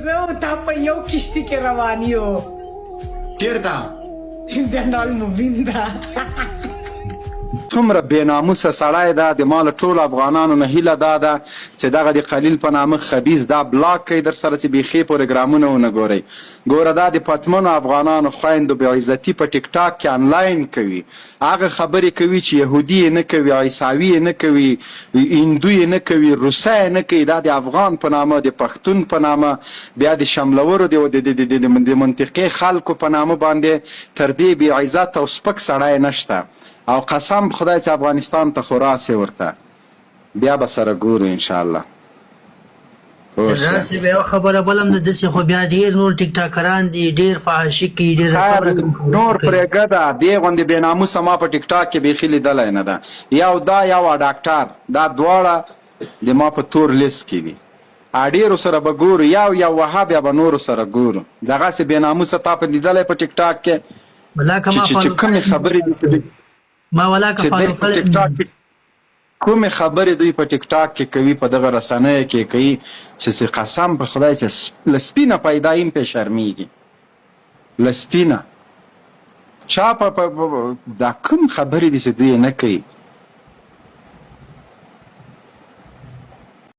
زه او تا په یو کشتي کې روان یو چیرته جنرال مبین ده څومره بېناموسه سړی ده د ما له ټولو افغانانو نه هیله دا ده چې دغه د خلیل په نامه خبیث دا بلاک کوي در سره چې بیخي پروګرامونه ونه ګورئ ګوره دا د پتمنو افغانانو خویندو بېعزتي په ټیک ټاک کې انلاین کوي هغه خبرې کوي چې یهودي یې نه کوي عیساوي یې نه کوي هندو یې نه کوي روسه یې نه کوي دا د افغان په نامه د پښتون په نامه بیا د شملورو د منطقې خلکو په نامه باندې تر دې بېعزت او سپک سړی نشته او قسم خدای چې افغانستان ته خو راسې ورته بیا به سره ګورو انشاءالله راسې به یو خبره بل هم ده داسې خو بیا ډېر نور ټیک ټاکران دي ډېر فحاشي کوي نور پرېږده دې غوندې بېناموسه ما په ټیک ټاک کې بیخي لیدلی نه ده یو دا یو ډاکټر دا دواړه د ما په تور لیست کې دي ډېرو سره به ګورو یو وهاب یا به نورو سره ګورو دغسې بېناموسه تا په لیدلی په ټیک ټاک کې چې کومې خبرې دي کومې خبرې دوی په ټیک ټاک کې کوي په دغه رسنیو کې کوي چې قسم په خدای چې له سپینه پیدا یم پې شرمېږي له سپینه چا دا کوم خبرې دي چې دوی نه کوي